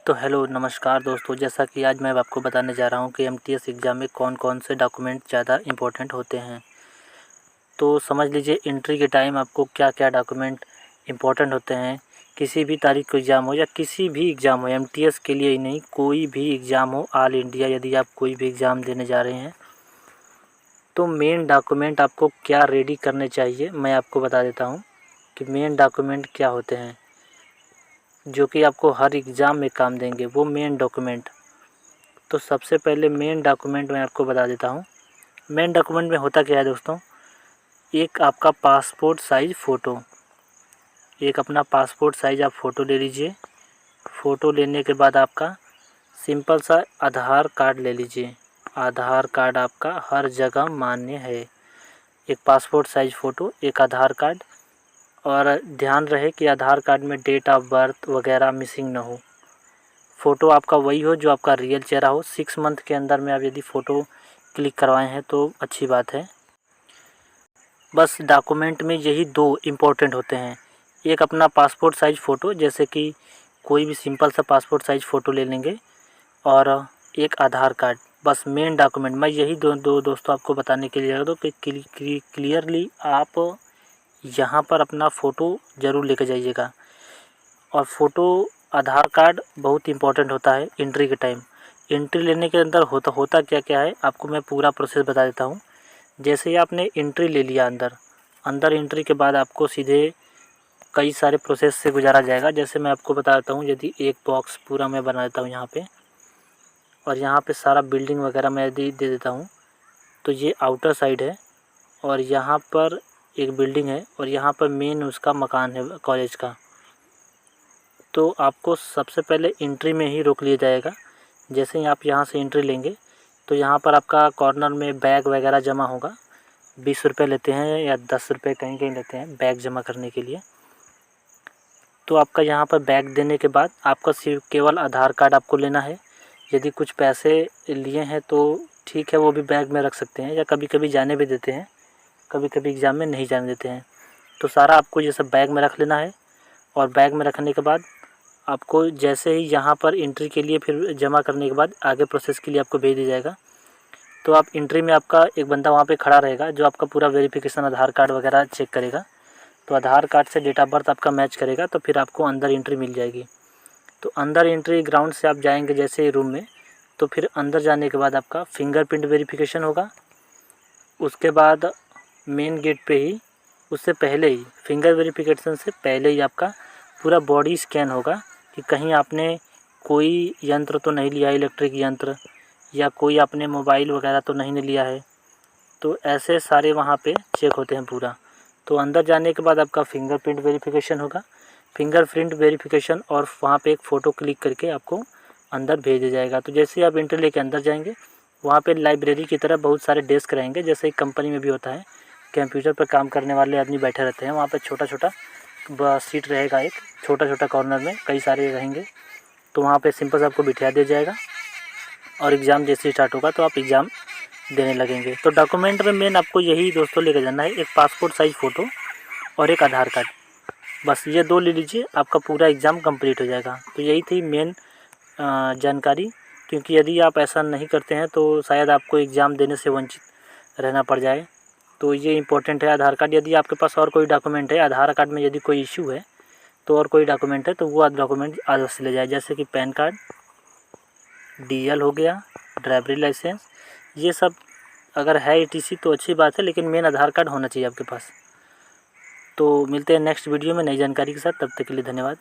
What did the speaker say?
तो हेलो नमस्कार दोस्तों, जैसा कि आज मैं आपको बताने जा रहा हूं कि एमटीएस एग्ज़ाम में कौन-कौन से डॉक्यूमेंट ज़्यादा इम्पोर्टेंट होते हैं। तो समझ लीजिए एंट्री के टाइम आपको क्या-क्या डॉक्यूमेंट इम्पोर्टेंट होते हैं। किसी भी तारीख को एग्ज़ाम हो या किसी भी एग्ज़ाम हो, एमटीएस के लिए ही नहीं, कोई भी एग्ज़ाम हो, ऑल इंडिया यदि आप कोई भी एग्ज़ाम देने जा रहे हैं तो मेन डॉक्यूमेंट आपको क्या रेडी करने चाहिए, मैं आपको बता देता हूँ कि मेन डॉक्यूमेंट क्या होते हैं जो कि आपको हर एग्ज़ाम में काम देंगे, वो मेन डॉक्यूमेंट। तो सबसे पहले मेन डॉक्यूमेंट मैं आपको बता देता हूँ। मेन डॉक्यूमेंट में होता क्या है दोस्तों, एक आपका पासपोर्ट साइज़ फ़ोटो, एक अपना पासपोर्ट साइज़ आप फ़ोटो ले लीजिए। फ़ोटो लेने के बाद आपका सिंपल सा आधार कार्ड ले लीजिए। आधार कार्ड आपका हर जगह मान्य है। एक पासपोर्ट साइज़ फ़ोटो, एक आधार कार्ड, और ध्यान रहे कि आधार कार्ड में डेट ऑफ बर्थ वगैरह मिसिंग ना हो। फ़ोटो आपका वही हो जो आपका रियल चेहरा हो। 6 मंथ के अंदर में आप यदि फ़ोटो क्लिक करवाए हैं तो अच्छी बात है। बस डॉक्यूमेंट में यही 2 इम्पोर्टेंट होते हैं। एक अपना पासपोर्ट साइज़ फ़ोटो, जैसे कि कोई भी सिंपल सा पासपोर्ट साइज़ फ़ोटो ले लेंगे, और एक आधार कार्ड। बस मेन डॉक्यूमेंट मैं यही दो दोस्तों आपको बताने के लिए तो कि क्लियरली आप यहाँ पर अपना फ़ोटो ज़रूर लेकर जाइएगा। और फ़ोटो, आधार कार्ड बहुत इम्पोर्टेंट होता है एंट्री के टाइम। एंट्री लेने के अंदर होता क्या-क्या है, आपको मैं पूरा प्रोसेस बता देता हूँ। जैसे ही आपने एंट्री ले लिया अंदर एंट्री के बाद आपको सीधे कई सारे प्रोसेस से गुजारा जाएगा। जैसे मैं आपको बता देता हूँ, यदि एक बॉक्स पूरा मैं बना देता हूँ यहाँ पे, और यहाँ पे सारा बिल्डिंग वगैरह मैं यदि दे देता हूँ, तो ये आउटर साइड है, और यहाँ पर एक बिल्डिंग है, और यहाँ पर मेन उसका मकान है कॉलेज का। तो आपको सबसे पहले एंट्री में ही रोक लिया जाएगा। जैसे ही आप यहाँ से एंट्री लेंगे तो यहाँ पर आपका कॉर्नर में बैग वगैरह जमा होगा। 20 रुपये लेते हैं या 10 रुपये कहीं-कहीं लेते हैं बैग जमा करने के लिए। तो आपका यहाँ पर बैग देने के बाद आपका सिर्फ केवल आधार कार्ड आपको लेना है। यदि कुछ पैसे लिए हैं तो ठीक है, वो भी बैग में रख सकते हैं, या कभी-कभी जाने भी देते हैं, कभी-कभी एग्ज़ाम में नहीं जाने देते हैं। तो सारा आपको ये सब बैग में रख लेना है, और बैग में रखने के बाद आपको जैसे ही यहाँ पर एंट्री के लिए फिर जमा करने के बाद आगे प्रोसेस के लिए आपको भेज दिया जाएगा। तो आप एंट्री में आपका एक बंदा वहाँ पे खड़ा रहेगा जो आपका पूरा वेरिफिकेशन आधार कार्ड वगैरह चेक करेगा। तो आधार कार्ड से डेट ऑफ बर्थ आपका मैच करेगा तो फिर आपको अंदर एंट्री मिल जाएगी। तो अंदर एंट्री ग्राउंड से आप जाएंगे जैसे ही रूम में, तो फिर अंदर जाने के बाद आपका फिंगरप्रिंट वेरिफिकेशन होगा। उसके बाद मेन गेट पे ही, उससे पहले ही, फिंगर वेरिफिकेशन से पहले ही आपका पूरा बॉडी स्कैन होगा कि कहीं आपने कोई यंत्र तो नहीं लिया है, इलेक्ट्रिक यंत्र, या कोई आपने मोबाइल वगैरह तो नहीं न लिया है। तो ऐसे सारे वहाँ पे चेक होते हैं पूरा। तो अंदर जाने के बाद आपका फिंगरप्रिंट वेरिफिकेशन होगा। फिंगरप्रिंट वेरिफिकेशन और वहाँ पे एक फ़ोटो क्लिक करके आपको अंदर भेज दिया जाएगा। तो जैसे ही आप एंट्री लेके अंदर जाएंगे, वहाँ पे लाइब्रेरी की तरह बहुत सारे डेस्क रहेंगे, जैसे एक कंपनी में भी होता है। कंप्यूटर पर काम करने वाले आदमी बैठे रहते हैं, वहाँ पे छोटा-छोटा सीट रहेगा, एक छोटा-छोटा कॉर्नर में कई सारे रहेंगे। तो वहाँ पे सिंपल से आपको बिठा दिया जाएगा, और एग्ज़ाम जैसे ही स्टार्ट होगा तो आप एग्ज़ाम देने लगेंगे। तो डॉक्यूमेंट में मेन आपको यही दोस्तों लेकर जाना है, एक पासपोर्ट साइज़ फ़ोटो और एक आधार कार्ड। बस ये 2 ले लीजिए, आपका पूरा एग्ज़ाम कंप्लीट हो जाएगा। तो यही थी मेन जानकारी, क्योंकि यदि आप ऐसा नहीं करते हैं तो शायद आपको एग्ज़ाम देने से वंचित रहना पड़ जाए। तो ये इम्पोर्टेंट है आधार कार्ड। यदि आपके पास और कोई डॉक्यूमेंट है, आधार कार्ड में यदि कोई इश्यू है तो और कोई डॉक्यूमेंट है तो वो डॉक्यूमेंट आधार से ले जाए, जैसे कि पैन कार्ड, डीएल हो गया, ड्राइवरी लाइसेंस, ये सब अगर है ईटीसी तो अच्छी बात है, लेकिन मेन आधार कार्ड होना चाहिए आपके पास। तो मिलते हैं नेक्स्ट वीडियो में नई जानकारी के साथ, तब तक के लिए धन्यवाद।